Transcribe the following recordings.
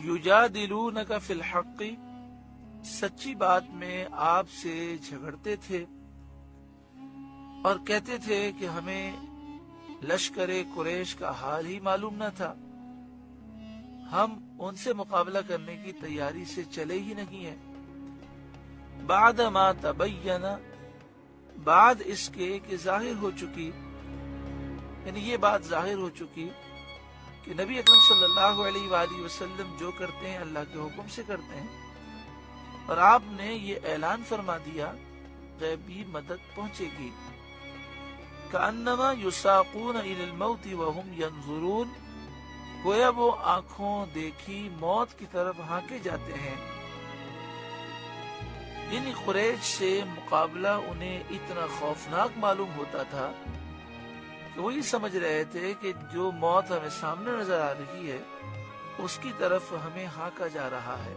یجادلونک فی الحق، سچی بات میں آپ سے جھگڑتے تھے اور کہتے تھے کہ ہمیں لشکر قریش کا حال ہی معلوم نہ تھا، ہم ان سے مقابلہ کرنے کی تیاری سے چلے ہی نہیں ہیں۔ بعد ما تبین، بعد اس کے کہ ظاہر ہو چکی، یعنی یہ بات ظاہر ہو چکی کہ نبی اکرم صلی اللہ علیہ وآلہ وسلم جو کرتے ہیں اللہ کے حکم سے کرتے ہیں، اور آپ نے یہ اعلان فرما دیا غیبی مدد پہنچے گی۔ کأنما یساقون الی الموت وهم ینظرون، گویا وہ آنکھوں دیکھی موت کی طرف ہانکے جاتے ہیں۔ یعنی قریش سے مقابلہ انہیں اتنا خوفناک معلوم ہوتا تھا کہ وہ یہ سمجھ رہے تھے کہ جو موت ہمیں سامنے نظر آ رہی ہے اس کی طرف ہمیں ہانکا جا رہا ہے۔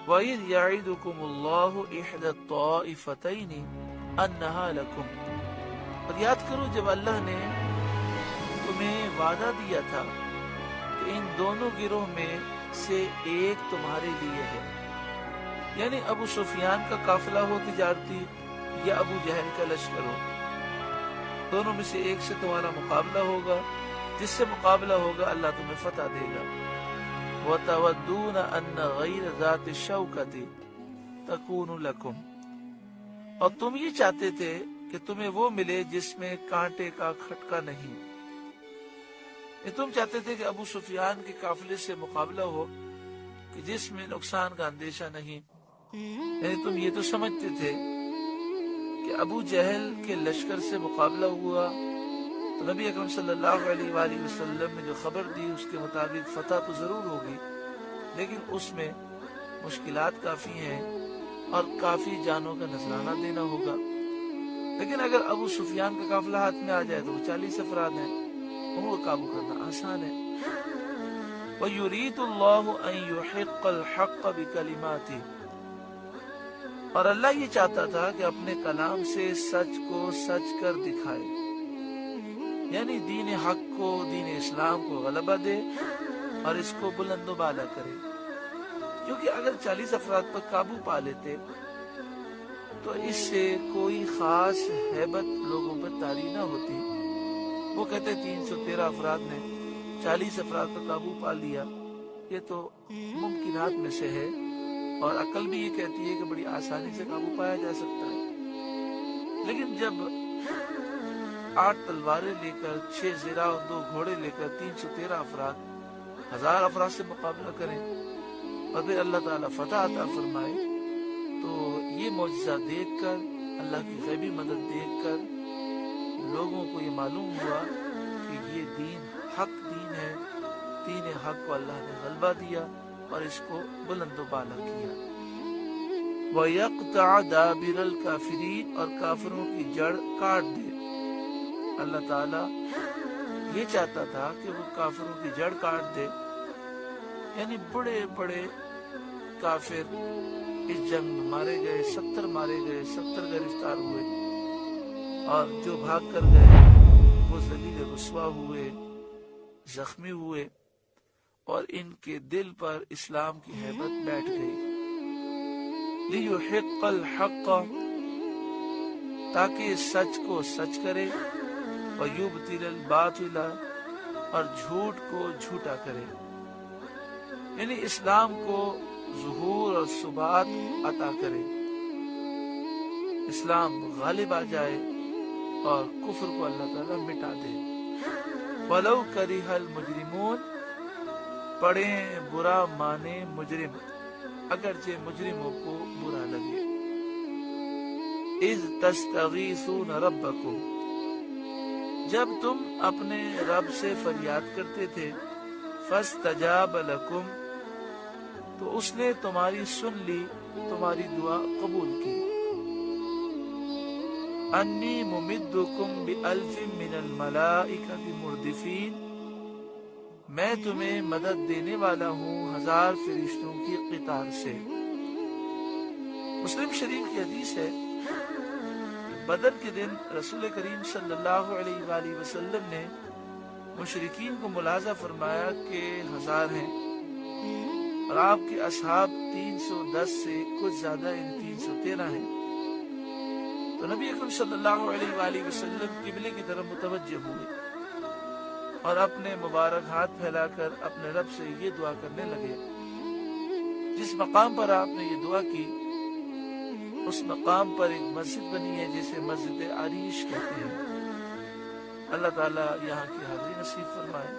وَإِذْ يَعِدُكُمُ اللَّهُ إِحْدَى الطَّائِفَتَيْنِ أَنَّهَا لَكُمْ، اور یاد کرو جب اللہ نے تمہیں وعدہ دیا تھا کہ ان دونوں گروہ میں سے ایک تمہارے لیے ہے، یعنی ابو سفیان کا قافلہ ہو تجارتی یا ابو جہل کا لشکر ہو، دونوں میں سے ایک سے تمہارا مقابلہ ہوگا، جس سے مقابلہ ہوگا اللہ تمہیں فتح دے گا۔ وَتَوَدُّونَ أَنَّ غَيْرَ ذَاتِ الشَّوْكَةِ تَكُونُ لَكُمْ، اور تم یہ چاہتے تھے کہ تمہیں وہ ملے جس میں کانٹے کا کھٹکا نہیں، یہ تم چاہتے تھے کہ ابو سفیان کے قافلے سے مقابلہ ہو کہ جس میں نقصان کا اندیشہ نہیں، یعنی تم یہ تو سمجھتے تھے کہ ابو جہل کے لشکر سے مقابلہ ہوا تو نبی اکرم صلی اللہ علیہ وآلہ وسلم نے جو خبر دی اس کے مطابق فتح تو ضرور ہوگی، لیکن اس میں مشکلات کافی ہیں اور کافی جانوں کا نذرانہ دینا ہوگا۔ لیکن اگر ابو سفیان کا قافلہ ہاتھ میں آ جائے تو وہ 40 افراد ہیں، ان کو قابو کرنا آسان ہے۔ وَيُرِيدُ اللَّهُ أَن يُحِقَّ الْحَقَّ بِكَلِمَاتِهِ، اور اللہ یہ چاہتا تھا کہ اپنے کلام سے سچ کو سچ کر دکھائے، یعنی دین حق کو، دین اسلام کو غلبہ دے اور اس کو بلند و بالا کرے، کیونکہ اگر 40 افراد پر قابو پا لیتے تو اس سے کوئی خاص ہیبت لوگوں پر طاری نہ ہوتی۔ وہ کہتے 313 افراد نے 40 افراد پر قابو پا لیا، یہ تو ممکنات میں سے ہے، اور عقل بھی یہ کہتی ہے کہ بڑی آسانی سے قابو پایا جا سکتا ہے۔ لیکن جب 8 تلواریں لے کر، 6 زرہ اور 2 گھوڑے لے کر 313 افراد 1000 افراد سے مقابلہ کریں اور پھر اللہ تعالیٰ فتح عطا فرمائے، تو یہ معجزہ دیکھ کر، اللہ کی غیبی مدد دیکھ کر لوگوں کو یہ معلوم ہوا کہ یہ دین حق دین ہے، دین حق کو اللہ نے غلبہ دیا اور اس کو بلند و بالا کیا۔ وَيَقْطَعَ دَابِرَ الْكَافِرِينَ، اور کافروں کی جڑ کاٹ دے۔ اللہ تعالیٰ یہ چاہتا تھا کہ وہ کافروں کی جڑ کاٹ دے، یعنی بڑے بڑے کافر اس جنگ میں مارے گئے، 70 مارے گئے، 70 گرفتار ہوئے، اور جو بھاگ کر گئے وہ ذلیل رسوا ہوئے، زخمی ہوئے، اور ان کے دل پر اسلام کی ہیبت بیٹھ گئی۔ لِيُحِقَّ الْحَقَّ، تاکہ سچ کو سچ کرے، وَيُبْطِلَ الْبَاطِلَ، اور جھوٹ کو جھوٹا کرے، یعنی اسلام کو ظہور اور ثبات عطا کرے، اسلام غالب آ جائے اور کفر کو اللہ تعالیٰ مٹا دے۔ وَلَوْ كَرِهَ الْمُجْرِمُونَ، پڑھیں برا مانے مجرم، اگرچہ مجرموں کو برا لگے۔ اِذْ تَسْتَغِيثُونَ رَبَّكُمْ، جب تم اپنے رب سے فریاد کرتے تھے، فَاسْتَجَابَ لَكُمْ، تو اس نے تمہاری سن لی، تمہاری دعا قبول کی۔ انی ممدکم بألف من الملائکۃ مردفین، میں تمہیں مدد دینے والا ہوں 1000 فرشتوں کی قطار سے۔ مسلم شریف کی حدیث ہے بدر کے دن رسول کریم صلی اللہ علیہ وآلہ وسلم نے مشرکین کو ملاحظہ فرمایا کہ 1000 ہیں اور آپ کے اصحاب 310 سے کچھ زیادہ 313 ہیں. تو نبی اکرم صلی اللہ علیہ وآلہ وسلم قبلے کی طرف متوجہ ہوئے اور اپنے مبارک ہاتھ پھیلا کر اپنے رب سے یہ دعا کرنے لگے. جس مقام پر آپ نے یہ دعا کی اس مقام پر ایک مسجد بنی ہے جسے مسجد عریش کہتے ہیں. اللہ تعالیٰ یہاں کی حاضری نصیب فرمائے،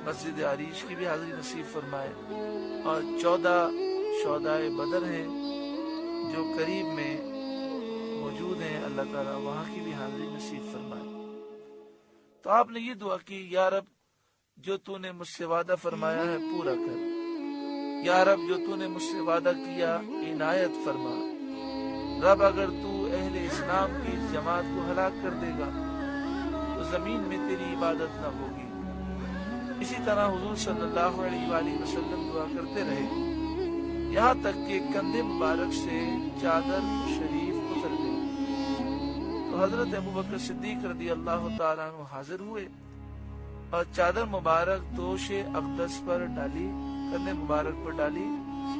مسجد عریش کی بھی حاضری نصیب فرمائے. اور 14 شہدائے بدر ہیں جو قریب میں موجود ہیں، اللہ تعالیٰ وہاں کی بھی حاضری نصیب فرمائے. تو آپ نے یہ دعا کی، یا رب جو تو نے مجھ سے وعدہ فرمایا ہے پورا کر، یا رب جو تو نے مجھ سے وعدہ کیا عنایت فرما. رب اگر تو اہل اسلام کی جماعت کو ہلاک کر دے گا تو زمین میں تیری عبادت نہ ہوگی. اسی طرح حضور صلی اللہ علیہ وآلہ وسلم دعا کرتے رہے یہاں تک کہ کندھے مبارک سے چادر شریف اتر گئی. تو حضرت ابوبکر صدیق رضی اللہ تعالیٰ عنہ حاضر ہوئے اور چادر مبارک دوش اقدس پر ڈالی، کندھے مبارک پر ڈالی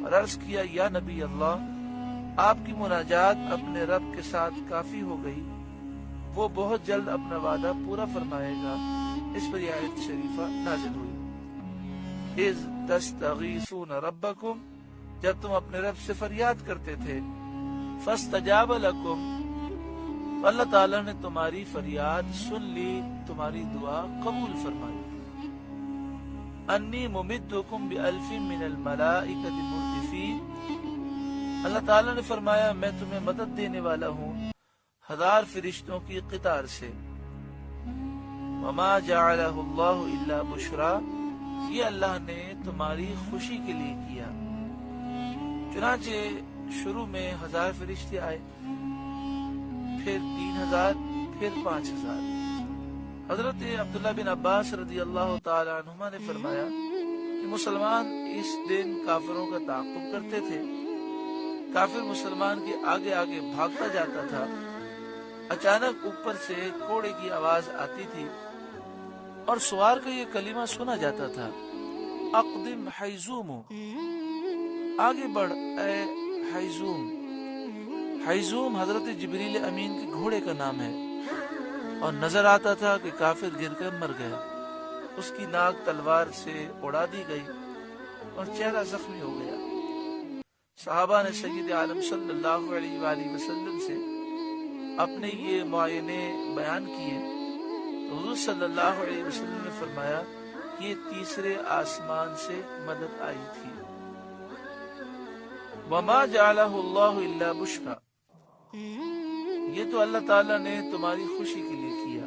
اور عرض کیا، یا نبی اللہ، آپ کی مناجات اپنے رب کے ساتھ کافی ہو گئی، وہ بہت جلد اپنا وعدہ پورا فرمائے گا. اس پر یہ آیت شریفہ نازل ہوئی، اذ تستغیثون ربکم، جب تم اپنے رب سے فریاد کرتے تھے، فاستجاب لکم، اللہ تعالیٰ نے تمہاری فریاد سن لی، تمہاری دعا قبول فرمائی. انی ممدکم بألف من الملائکۃ مردفین، اللہ تعالیٰ نے فرمایا میں تمہیں مدد دینے والا ہوں 1000 فرشتوں کی قطار سے. وما جعلہ اللہ الا بشرا، یہ اللہ نے تمہاری خوشی کے لیے کیا. چنانچہ شروع میں 1000 فرشتے آئے، پھر 3000، پھر 5000. حضرت عبداللہ بن عباس رضی اللہ تعالی عنہما نے فرمایا کہ مسلمان اس دن کافروں کا تعاقب کرتے تھے. کافر مسلمان کے آگے آگے بھاگتا جاتا تھا. اچانک اوپر سے کوڑے کی آواز آتی تھی اور سوار کا یہ کلمہ سنا جاتا تھا، اقدم حیزوم، آگے بڑھ اے حیزوم. حیزوم حضرت جبریل امین کے گھوڑے کا نام ہے اور نظر آتا تھا کہ کافر گر کر مر گیا، اس کی ناک تلوار سے اڑا دی گئی اور چہرہ زخمی ہو گیا. صحابہ نے سید عالم صلی اللہ علیہ وآلہ وسلم سے اپنے یہ معائنے بیان کیے. حضور صلی اللہ علیہ وسلم نے فرمایا یہ تیسرے آسمان سے مدد آئی تھی. وما جعلہ اللہ الا بشرا، یہ تو اللہ تعالیٰ نے تمہاری خوشی کے لیے کیا.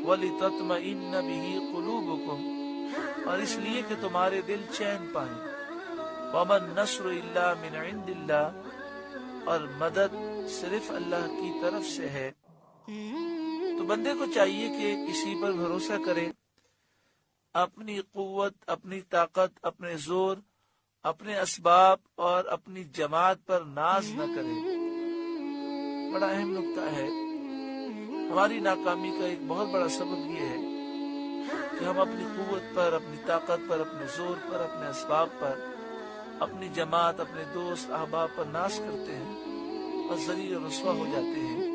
وَلِتَطْمَئِنَّ بِهِ قُلُوبُكُمْ، اور اس لیے کہ تمہارے دل چین پائیں. وَمَا النَّصْرُ إِلَّا مِنْ عِنْدِ اللَّهِ، اور مدد صرف اللہ کی طرف سے ہے. تو بندے کو چاہیے کہ اسی پر بھروسہ کرے، اپنی قوت، اپنی طاقت، اپنے زور، اپنے اسباب اور اپنی جماعت پر ناز نہ کرے. بڑا اہم نکتہ ہے. ہماری ناکامی کا ایک بہت بڑا سبب یہ ہے کہ ہم اپنی قوت پر، اپنی طاقت پر، اپنے زور پر، اپنے اسباب پر، اپنی جماعت، اپنے دوست احباب پر ناز کرتے ہیں اور ذلیل و رسوا ہو جاتے ہیں.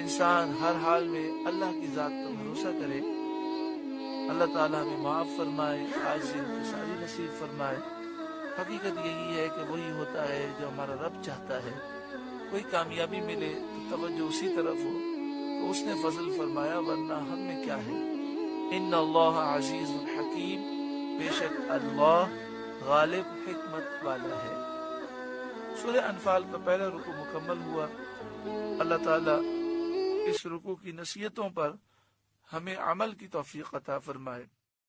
انسان ہر حال میں اللہ کی ذات پر بھروسہ کرے. اللہ تعالیٰ ہمیں معاف فرمائے، عاجزی انکساری نصیب فرمائے. حقیقت یہی ہے کہ وہی ہوتا ہے جو ہمارا رب چاہتا ہے. کوئی کامیابی ملے تو توجہ اسی طرف ہو تو اس نے فضل فرمایا، ورنہ ہم میں کیا ہے. ان اللہ عزیز الحکیم، بے شک اللہ غالب حکمت والا ہے. سورہ انفال کا پہلا رکوع مکمل ہوا. اللہ تعالیٰ اس رکوع کی نصیحتوں پر ہمیں عمل کی توفیق عطا فرمائے.